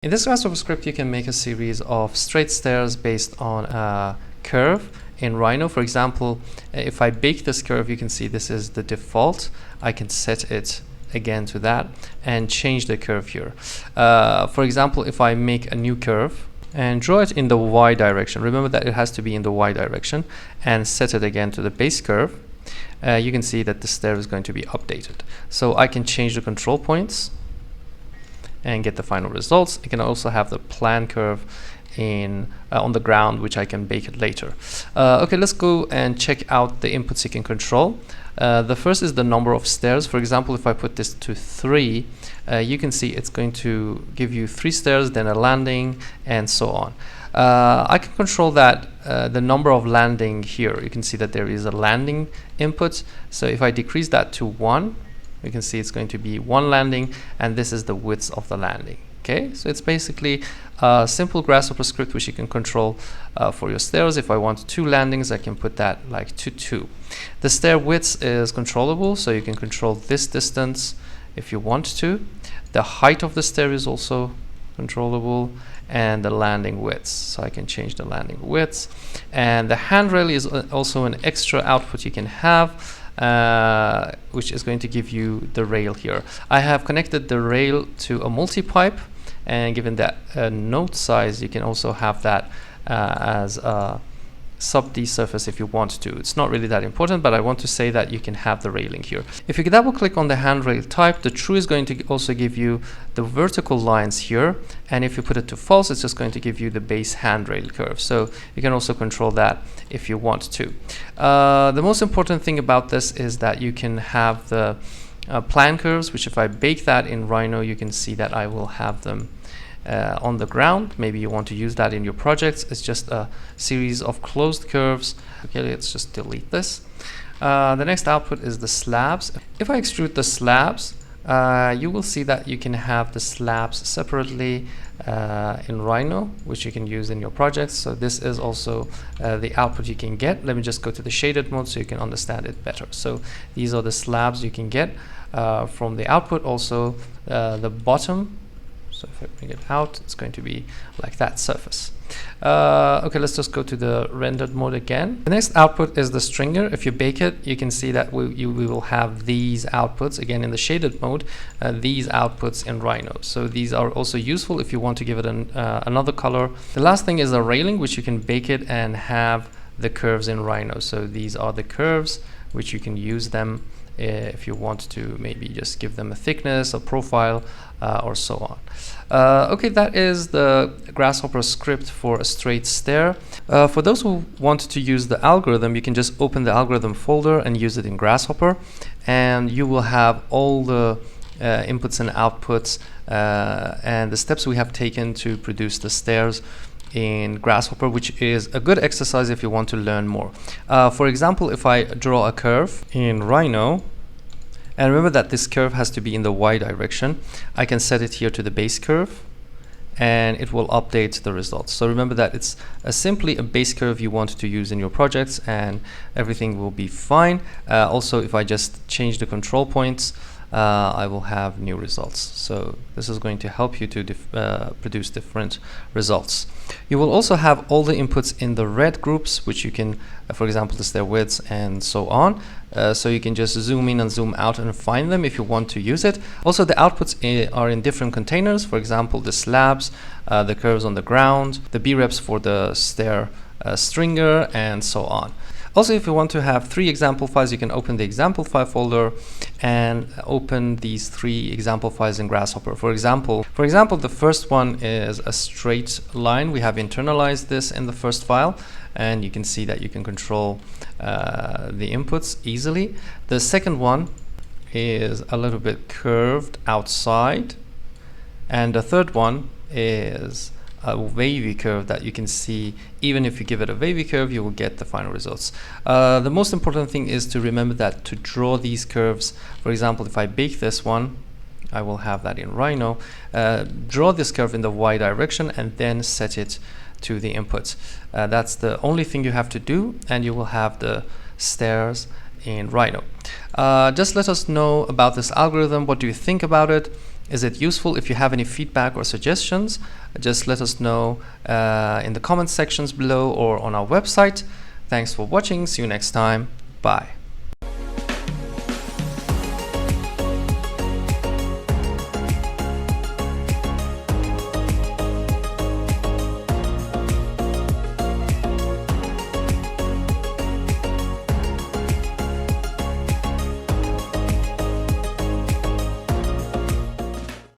In this Grasshopper script, you can make a series of straight stairs based on a curve in Rhino. For example, if I bake this curve, you can see this is the default. I can set it again to that and change the curve here. For example, if I make a new curve and draw it in the Y direction, remember that it has to be in the Y direction, and set it again to the base curve, you can see that the stair is going to be updated. So I can change the control points and get the final results. I can also have the plan curve on the ground, which I can bake it later. Okay, let's go and check out the inputs you can control. The first is the number of stairs. For example, if I put this to 3, you can see it's going to give you 3 stairs, then a landing, and so on. I can control that the number of landing here. You can see that there is a landing input. So if I decrease that to 1, you can see it's going to be 1 landing, and this is the width of the landing. Okay, so it's basically a simple Grasshopper script which you can control for your stairs. If I want 2 landings, I can put that like to 2. The stair width is controllable, so you can control this distance if you want to. The height of the stair is also controllable, and the landing width, so I can change the landing width. And the handrail is also an extra output you can have, which is going to give you the rail here. I have connected the rail to a multi-pipe, and given that node size, you can also have that as a sub-D surface if you want to. It's not really that important, but I want to say that you can have the railing here. If you double click on the handrail type, the true is going to also give you the vertical lines here, and if you put it to false, it's just going to give you the base handrail curve. So you can also control that if you want to. The most important thing about this is that you can have the plan curves, which if I bake that in Rhino, you can see that I will have them on the ground. Maybe you want to use that in your projects. It's just a series of closed curves. Okay, let's just delete this. The next output is the slabs. If I extrude the slabs, you will see that you can have the slabs separately in Rhino, which you can use in your projects. So this is also the output you can get. Let me just go to the shaded mode so you can understand it better. So these are the slabs you can get from the output. Also the bottom. So if I bring it out, it's going to be like that surface. Okay, let's just go to the rendered mode again. The next output is the stringer. If you bake it, you can see that we will have these outputs again in the shaded mode, these outputs in Rhino. So these are also useful if you want to give it another color. The last thing is a railing, which you can bake it and have the curves in Rhino. So these are the curves which you can use them if you want to maybe just give them a thickness, a profile, or so on. Okay, that is the Grasshopper script for a straight stair. For those who want to use the algorithm, you can just open the algorithm folder and use it in Grasshopper, and you will have all the inputs and outputs and the steps we have taken to produce the stairs in Grasshopper, which is a good exercise if you want to learn more. For example, if I draw a curve in Rhino, and remember that this curve has to be in the Y direction, I can set it here to the base curve, and it will update the results. So remember that it's simply a base curve you want to use in your projects, and everything will be fine. Also, if I just change the control points, I will have new results. So this is going to help you to produce different results. You will also have all the inputs in the red groups, which you can, for example, the stair widths and so on. So you can just zoom in and zoom out and find them if you want to use it. Also, the outputs are in different containers. For example, the slabs, the curves on the ground, the BCrv for the stair stringer, and so on. Also, if you want to have 3 example files, you can open the example file folder and open these 3 example files in Grasshopper. For example, the first one is a straight line. We have internalized this in the first file, and you can see that you can control the inputs easily. The second one is a little bit curved outside, and the third one is a wavy curve that you can see. Even if you give it a wavy curve, you will get the final results. The most important thing is to remember that to draw these curves, for example, if I bake this one, I will have that in Rhino, draw this curve in the Y direction and then set it to the inputs. That's the only thing you have to do, and you will have the stairs in Rhino. Just let us know about this algorithm. What do you think about it? Is it useful? If you have any feedback or suggestions, just let us know in the comment sections below or on our website. Thanks for watching. See you next time. Bye.